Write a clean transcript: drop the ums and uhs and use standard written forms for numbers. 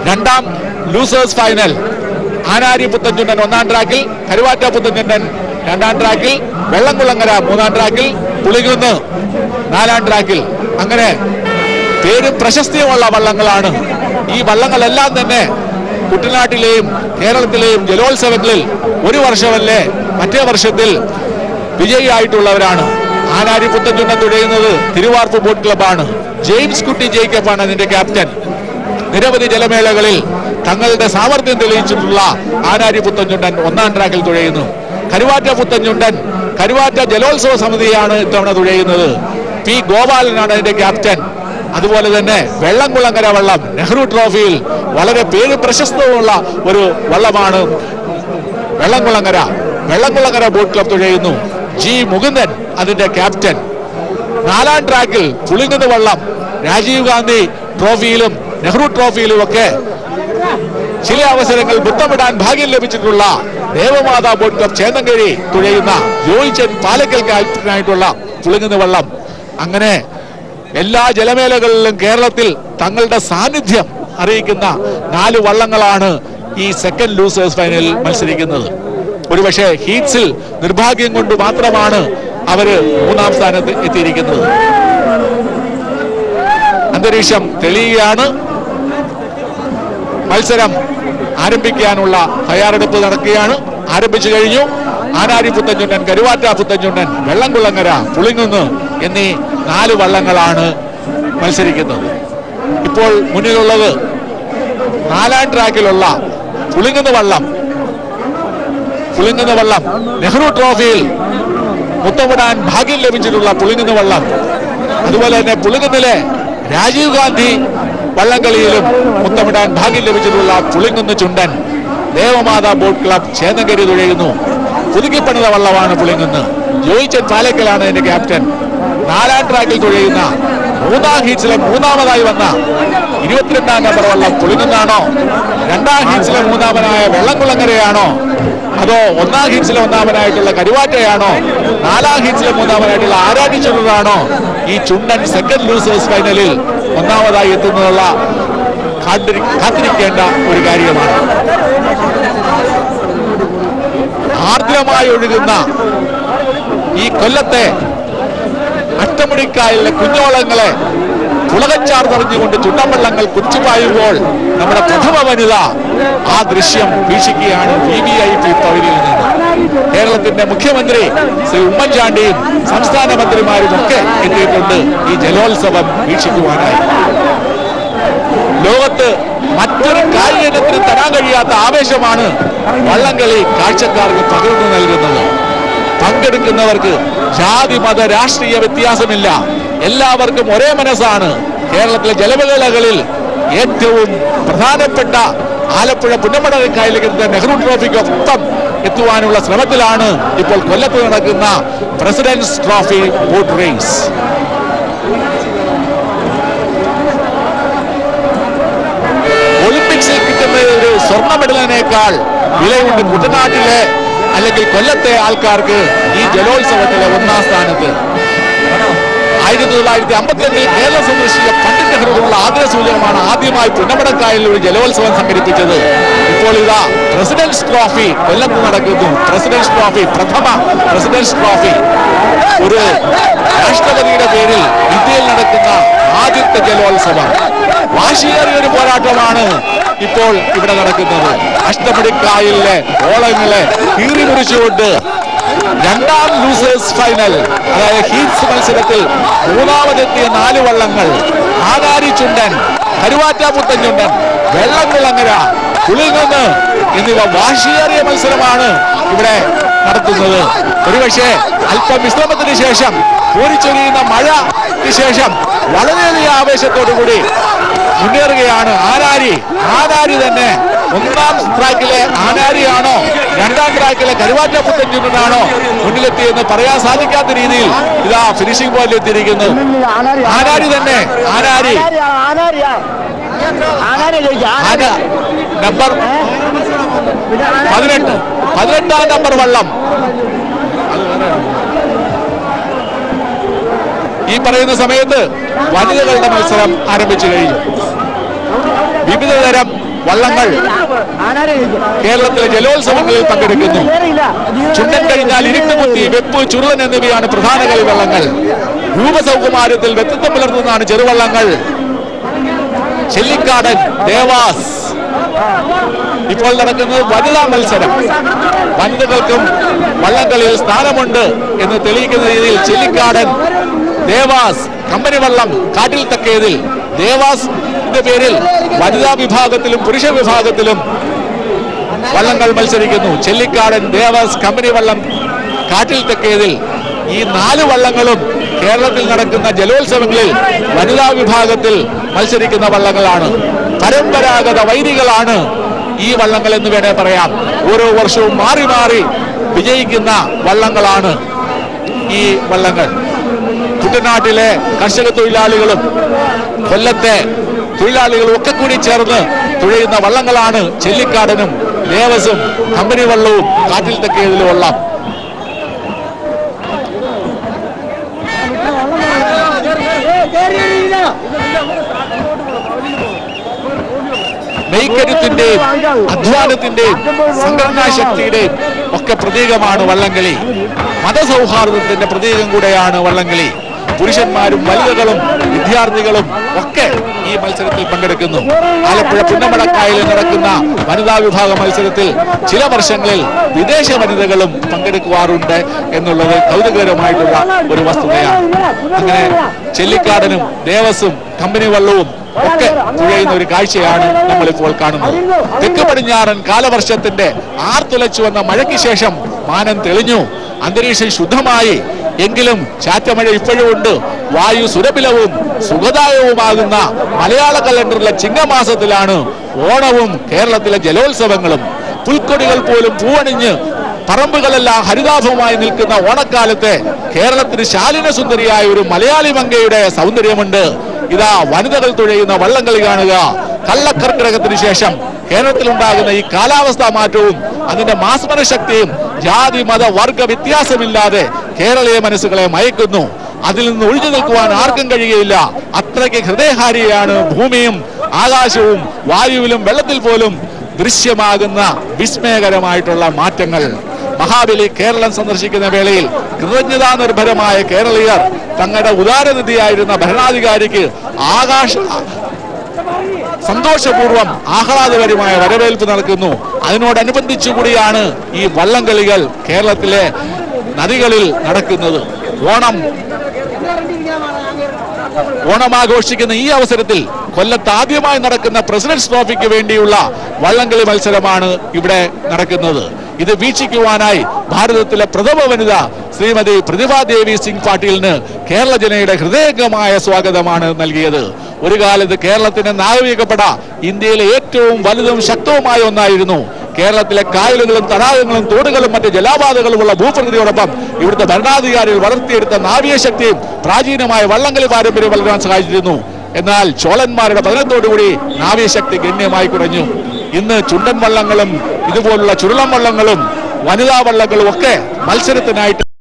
രണ്ടാം losers final. Anari പുത്തൻചുണ്ടൻ ഒന്നാം ട്രാക്കിൽ, കരുവാറ്റ പുത്തൻചുണ്ടൻ രണ്ടാം ട്രാക്കിൽ, വെള്ളംകുളങ്ങര മൂന്നാം ട്രാക്കിൽ, പുളികുന്ന് നാലാം ട്രാക്കിൽ. അങ്ങനെ പേരും പ്രശസ്തിയുമുള്ള വള്ളങ്ങളാണ്. ഈ വള്ളങ്ങളെല്ലാം തന്നെ കുട്ടനാട്ടിലെയും കേരളത്തിലെയും ജലോത്സവങ്ങളിൽ ഒരു വർഷമല്ലേ മറ്റേ വർഷത്തിൽ വിജയിയായിട്ടുള്ളവരാണ്. ആനാരി പുത്തൻചുണ്ടൻ തുഴയുന്നത് തിരുവാർപ്പ് ബോട്ട് ക്ലബാണ്. ജെയിംസ് കുട്ടി ജേക്കബാണ് അതിന്റെ ക്യാപ്റ്റൻ. നിരവധി ജലമേളകളിൽ തങ്ങളുടെ സാമർഥ്യം തെളിയിച്ചിട്ടുള്ള ആനാരി പുത്തൻചുണ്ടൻ ഒന്നാം ട്രാക്കിൽ തുഴയുന്നു. കരുവാറ്റ പുത്തൻചുണ്ടൻ കരുവാറ്റ ജലോത്സവ സമിതിയാണ് ഇത്തവണ തുഴയുന്നത്. പി ഗോപാലനാണ് അതിന്റെ ക്യാപ്റ്റൻ. അതുപോലെ തന്നെ വെള്ളംകുളങ്ങര വള്ളം നെഹ്റു ട്രോഫിയിൽ വളരെ പേര് പ്രശസ്തമുള്ള ഒരു വള്ളമാണ് വെള്ളംകുളങ്ങര ബോട്ട് ക്ലബ് തുഴയുന്നു. ജി മുകുന്ദൻ അതിന്റെ ക്യാപ്റ്റൻ. നാലാം ട്രാക്കിൽ പുളിങ്ങുന്ന വള്ളം രാജീവ് ഗാന്ധി ട്രോഫിയിലും നെഹ്റു ട്രോഫിയിലും ഒക്കെ ചില അവസരങ്ങൾ മുത്തമിടാൻ ഭാഗ്യം ലഭിച്ചിട്ടുള്ള ദേവമാതാ ബോട്ട് ക്ലബ് ചേന്നങ്കരി തുഴയുന്ന ജോയിച്ചൻ പാലക്കൽ ക്യാപ്റ്റനായിട്ടുള്ള പുളിങ്ങുന്ന വള്ളം. അങ്ങനെ എല്ലാ ജലമേളകളിലും കേരളത്തിൽ തങ്ങളുടെ സാന്നിധ്യം അറിയിക്കുന്ന 4 വള്ളങ്ങളാണ് ഈ സെക്കൻഡ് ലൂസേഴ്സ് ഫൈനലിൽ മത്സരിക്കുന്നത്. ഒരുപക്ഷെ ഹീറ്റ്സിൽ നിർഭാഗ്യം കൊണ്ട് മാത്രമാണ് അവര് 3-ാം സ്ഥാനത്ത് എത്തിയിരിക്കുന്നത്. അന്തരീക്ഷം തെളിയുകയാണ്. മത്സരം ആരംഭിക്കാനുള്ള തയ്യാറെടുപ്പ് നടക്കുകയാണ്. ആരംഭിച്ചു കഴിഞ്ഞു. ആനാരി പുത്തൻചുണ്ടൻ, കരുവാറ്റ പുത്തൻചുണ്ടൻ, വെള്ളംകുളങ്ങര, പുളിങ്ങുന്ന് എന്നീ 4 വള്ളങ്ങളാണ് മത്സരിക്കുന്നത്. ഇപ്പോൾ മുന്നിലുള്ളത് 4-ാം ട്രാക്കിലുള്ള പുളിങ്ങുന്ന വള്ളം നെഹ്റു ട്രോഫിയിൽ മുത്തമിടാൻ ഭാഗ്യം ലഭിച്ചിട്ടുള്ള പുളിങ്ങുന്ന വള്ളം. അതുപോലെ തന്നെ പുളിങ്ങുന്നിലെ രാജീവ് ഗാന്ധി വള്ളംകളിയിലും മുത്തമിടാൻ ഭാഗ്യം ലഭിച്ചിട്ടുള്ള പുളിങ്ങുന്ന് ചുണ്ടൻ. ദേവമാതാ ബോട്ട് ക്ലബ് ചേന്നങ്കരി തുഴയുന്നു. പുതുക്കിപ്പണിത വള്ളമാണ് പുളിങ്ങുന്ന്. ജോയിച്ചൻ പാലക്കലാണ് അതിന്റെ ക്യാപ്റ്റൻ. 4-ാം ട്രാക്കിൽ തുഴയുന്ന 3-ാം ഹീറ്റ്സിലെ 3-ാമതായി വന്ന 22-ാം നമ്പർ വള്ളം പുളിങ്ങുന്നാണോ, 2-ാം ഹീറ്റ്സിലെ 3-ാമനായ വെള്ളംകുളങ്ങരയാണോ, അതോ 1-ാം ഹീറ്റ്സിലെ 1-ാമനായിട്ടുള്ള കരുവാറ്റയാണോ, 4-ാം ഹീറ്റ്സിലെ 3-ാമനായിട്ടുള്ള ആരാരി ചുണ്ടനാണോ ഈ ചുണ്ടൻ സെക്കൻഡ് ലൂസേഴ്സ് ഫൈനലിൽ 1-ാമതായി എത്തുന്നതുള്ള കാത്തിരിക്കേണ്ട ഒരു കാര്യമാണ്. ആർദ്രമായി ഒഴുകുന്ന ഈ കൊല്ലത്തെ അഷ്ടമുടിക്കായലിലെ കുഞ്ഞോളങ്ങളെ പുളകച്ചാർ നിറഞ്ഞുകൊണ്ട് ചുണ്ടൻവള്ളങ്ങൾ കുറിച്ചുപായുമ്പോൾ നമ്മുടെ പ്രഥമ വനിത ആ ദൃശ്യം വീക്ഷിക്കുകയാണ് VIP പവലിയിൽ നിന്ന്. കേരളത്തിന്റെ മുഖ്യമന്ത്രി ശ്രീ ഉമ്മൻചാണ്ടിയും സംസ്ഥാന മന്ത്രിമാരും ഒക്കെ എത്തിയിട്ടുണ്ട് ഈ ജലോത്സവം വീക്ഷിക്കുവാനായി. ലോകത്ത് മറ്റൊരു കായിക ഇനത്തിന് തരാൻ കഴിയാത്ത ആവേശമാണ് വള്ളംകളി കാഴ്ചക്കാർക്ക് പകർന്നു നൽകുന്നത്. പങ്കെടുക്കുന്നവർക്ക് ജാതി മത രാഷ്ട്രീയ വ്യത്യാസമില്ല. എല്ലാവർക്കും ഒരേ മനസ്സാണ്. കേരളത്തിലെ ജലമേളകളിൽ ഏറ്റവും പ്രധാനപ്പെട്ട ആലപ്പുഴ പുന്നമടക്കായലിലേക്ക് നെഹ്റു ട്രോഫിക്കൊപ്പം എത്തുവാനുള്ള ശ്രമത്തിലാണ് ഇപ്പോൾ കൊല്ലത്ത് നടക്കുന്ന പ്രസിഡന്റ്സ് ട്രോഫി ബോട്ട് റേസ്. ഒളിമ്പിക്സിൽ കിട്ടുന്ന ഒരു സ്വർണ്ണ മെഡലിനേക്കാൾ വിലയുണ്ട് കുട്ടനാട്ടിലെ അല്ലെങ്കിൽ കൊല്ലത്തെ ആൾക്കാർക്ക് ഈ ജലോത്സവത്തിലെ 1-ാം സ്ഥാനത്ത്. 1952 കേരളം സന്ദർശിച്ച പണ്ഡിറ്റ് നെഹ്റുവിനുള്ള ആദരസൂചകമാണ് ആദ്യമായി പുന്നമടക്കായലിൽ ഒരു ജലോത്സവം സംഘടിപ്പിച്ചത്. ഇപ്പോൾ ഇതാ പ്രസിഡന്റ്സ് ട്രോഫി കൊല്ലത്ത് നടക്കുന്നു. പ്രസിഡന്റ്സ് ട്രോഫി, പ്രഥമ പ്രസിഡന്റ്സ് ട്രോഫി, ഒരു രാഷ്ട്രപതിയുടെ പേരിൽ ഇന്ത്യയിൽ നടക്കുന്ന ആദ്യത്തെ ജലോത്സവം. വാശിയേറിയ ഒരു പോരാട്ടമാണ് ഇപ്പോൾ ഇവിടെ നടക്കുന്നത്. അഷ്ടമുടിക്കായലിലെ ഓളങ്ങളെ കീറി മുറിച്ചുകൊണ്ട് 2-ാം ലൂസേഴ്സ് ഫൈനൽ, അതായത് ഹീറ്റ്സ് മത്സരത്തിൽ 3-ാമതെത്തിയ 4 വള്ളങ്ങൾ ആനാരി ചുണ്ടൻ, കരുവാറ്റ പുത്തൻചുണ്ടൻ, വെള്ളംകുളങ്ങര, പുളിങ്ങുന്ന് എന്നിവ വാശിയേറിയ മത്സരമാണ് ഇവിടെ നടത്തുന്നത്. ഒരുപക്ഷെ അല്പം വിശ്രമത്തിന് ശേഷം, കോരിച്ചൊരിയുന്ന മഴയ്ക്ക് ശേഷം വളരെയധികം ആവേശത്തോടുകൂടി മുന്നേറുകയാണ് ആനാരി തന്നെ. 1-ാം ട്രാക്കിലെ ആനാരിയാണോ 2-ാം ട്രാക്കിലെ കരുവാറ്റ പുത്തൻചുണ്ടനാണോ മുന്നിലെത്തിയെന്ന് പറയാൻ സാധിക്കാത്ത രീതിയിൽ ഇതാ ഫിനിഷിംഗ് പോയിന്റ് എത്തിയിരിക്കുന്നു. ആനാരി തന്നെ. നമ്പർ 18-ാം നമ്പർ വള്ളം. ഈ പറയുന്ന സമയത്ത് വനിതകളുടെ മത്സരം ആരംഭിച്ചു കഴിഞ്ഞു. വിവിധ തരം വള്ളങ്ങൾ കേരളത്തിലെ ജലോത്സവങ്ങളിൽ പങ്കെടുക്കുന്നു. ചുണ്ടൻ കഴിഞ്ഞാൽ ഇരുട്ടുകുത്തി, വെപ്പ്, ചുരുളൻ എന്നിവയാണ് പ്രധാന കളിവള്ളങ്ങൾ. രൂപസൗകുമാര്യത്തിൽ വ്യക്തിത്വം പുലർത്തുന്നതാണ് ചെറുവള്ളങ്ങൾ. ചെല്ലിക്കാടൻ, ദേവാസ്. ഇപ്പോൾ നടക്കുന്നത് വനിതാ മത്സരം. വനിതകൾക്കും വള്ളംകളിയിൽ സ്ഥാനമുണ്ട് എന്ന് തെളിയിക്കുന്ന രീതിയിൽ ചെല്ലിക്കാടൻ, ദേവാസ്, കമ്പനി വള്ളം കാട്ടിൽ തക്കേതിൽ. ദേവാസിന്റെ പേരിൽ വനിതാ വിഭാഗത്തിലും പുരുഷ വിഭാഗത്തിലും വള്ളങ്ങൾ മത്സരിക്കുന്നു. ചെല്ലിക്കാടൻ, ദേവാസ്, കമ്പനി വള്ളം കാട്ടിൽ തക്കേതിൽ. ഈ 4 വള്ളങ്ങളും കേരളത്തിൽ നടക്കുന്ന ജലോത്സവങ്ങളിൽ വനിതാ വിഭാഗത്തിൽ മത്സരിക്കുന്ന വള്ളങ്ങളാണ്. പരമ്പരാഗത വൈരികളാണ് ഈ വള്ളങ്ങൾ എന്ന് വേണേ പറയാം. ഓരോ വർഷവും മാറി മാറി വിജയിക്കുന്ന വള്ളങ്ങളാണ് ഈ വള്ളങ്ങൾ. കുട്ടനാട്ടിലെ കർഷക തൊഴിലാളികളും കൊല്ലത്തെ തൊഴിലാളികളും ഒക്കെ കൂടി ചേർന്ന് തുഴയുന്ന വള്ളങ്ങളാണ് ചെല്ലിക്കാടനും ദേവസും കമ്പനി വള്ളവും കാട്ടിൽ തക്കേതിലും വള്ളം. മെയ്ക്കരുത്തിന്റെയും അധ്വാനത്തിന്റെയും സംഘടനാ ശക്തിയുടെയും ഒക്കെ പ്രതീകമാണ് വള്ളംകളി. മതസൗഹാർദ്ദത്തിന്റെ പ്രതീകം കൂടെയാണ് വള്ളംകളി. പുരുഷന്മാരും വനിതകളും വിദ്യാർത്ഥികളും ഒക്കെ ഈ മത്സരത്തിൽ പങ്കെടുക്കുന്നു. ആലപ്പുഴ പുന്നമടക്കായലിൽ നടക്കുന്ന വനിതാ വിഭാഗ മത്സരത്തിൽ ചില വർഷങ്ങളിൽ വിദേശ വനിതകളും പങ്കെടുക്കാറുണ്ട് എന്നുള്ളത് കൗതുകകരമായിട്ടുള്ള ഒരു വസ്തുതയാണ്. അങ്ങനെ ചെല്ലിക്കാടനും ദേവസും കമ്പനി വള്ളവും ഒക്കെ തുഴയുന്ന ഒരു കാഴ്ചയാണ് നമ്മളിപ്പോൾ കാണുന്നത്. തെക്ക് പടിഞ്ഞാറൻ കാലവർഷത്തിന്റെ ആർത്തുലച്ചു വന്ന മഴയ്ക്ക് ശേഷം മാനം തെളിഞ്ഞു, അന്തരീക്ഷം ശുദ്ധമായി. എങ്കിലും ചാറ്റമഴ ഇപ്പോഴും ഉണ്ട്. വായു സുരഭിലവും സുഖദായവുമാകുന്ന മലയാള കലണ്ടറിലെ ചിങ്ങമാസത്തിലാണ് ഓണവും കേരളത്തിലെ ജലോത്സവങ്ങളും. പുൽക്കൊടികൾ പോലും പൂവണിഞ്ഞ് പറമ്പുകളെല്ലാം ഹരിതാഭവുമായി നിൽക്കുന്ന ഓണക്കാലത്തെ കേരളത്തിന് ശാലിന സുന്ദരിയായ ഒരു മലയാളി മങ്കയുടെ സൗന്ദര്യമുണ്ട്. ഇതാ വനിതകൾ തുഴയുന്ന വള്ളംകളി കാണുക. കള്ളക്കർക്കിടകത്തിന് ശേഷം കേരളത്തിലുണ്ടാകുന്ന ഈ കാലാവസ്ഥാ മാറ്റവും അതിന്റെ മാസ്മര ശക്തിയും ജാതി മത വർഗ വ്യത്യാസമില്ലാതെ കേരളീയ മനസ്സുകളെ മയക്കുന്നു. അതിൽ നിന്ന് ഒഴിഞ്ഞു നിൽക്കുവാൻ ആർക്കും കഴിയുകയില്ല. അത്രയ്ക്ക് ഹൃദയഹാരിയാണ് ഭൂമിയും ആകാശവും വായുവിലും വെള്ളത്തിൽ പോലും ദൃശ്യമാകുന്ന വിസ്മയകരമായിട്ടുള്ള മാറ്റങ്ങൾ. മഹാബലി കേരളം സന്ദർശിക്കുന്ന വേളയിൽ കൃതജ്ഞതാ നിർഭരമായ കേരളീയർ തങ്ങളുടെ ഉദാരനിധിയായിരുന്ന ഭരണാധികാരിക്ക് സന്തോഷപൂർവ്വം ആഹ്ലാദകരമായ വരവേൽപ്പ് നടക്കുന്നു. അതിനോടനുബന്ധിച്ചുകൂടിയാണ് ഈ വള്ളംകളികൾ കേരളത്തിലെ നദികളിൽ നടക്കുന്നത്. ഓണമാഘോഷിക്കുന്ന ഈ അവസരത്തിൽ കൊല്ലത്ത് ആദ്യമായി നടക്കുന്ന പ്രസിഡന്റ്സ് ട്രോഫിക്ക് വേണ്ടിയുള്ള വള്ളംകളി മത്സരമാണ് ഇവിടെ നടക്കുന്നത്. ഇത് വീക്ഷിക്കുവാനായി ഭാരതത്തിലെ പ്രഥമ വനിത ശ്രീമതി പ്രതിഭാദേവി സിംഗ് പാട്ടീലിന് കേരള ജനതയുടെ ഹൃദയംഗമായ സ്വാഗതമാണ് നൽകിയത്. ഒരു കാലത്ത് കേരളത്തിന്റെ നാഗരികപ്പെട ഇന്ത്യയിലെ ഏറ്റവും വലുതും ശക്തവുമായ ഒന്നായിരുന്നു. കേരളത്തിലെ കായലുകളും തടാകങ്ങളും തോടുകളും മറ്റ് ജലാപാതകളുമുള്ള ഭൂപ്രകൃതിയോടൊപ്പം ഇവിടുത്തെ ഭരണാധികാരികൾ വളർത്തിയെടുത്ത നാവിക ശക്തിയും പ്രാചീനമായ വള്ളംകളി പാരമ്പര്യം വളരാൻ സഹായിച്ചിരുന്നു. എന്നാൽ ചോളന്മാരുടെ പതനത്തോടുകൂടി നാവികശക്തി ഗണ്യമായി കുറഞ്ഞു. ഇന്ന് ചുണ്ടൻ വള്ളങ്ങളും ഇതുപോലുള്ള ചുരുളം വള്ളങ്ങളും വനിതാ വള്ളങ്ങളും ഒക്കെ മത്സരത്തിനായിട്ട്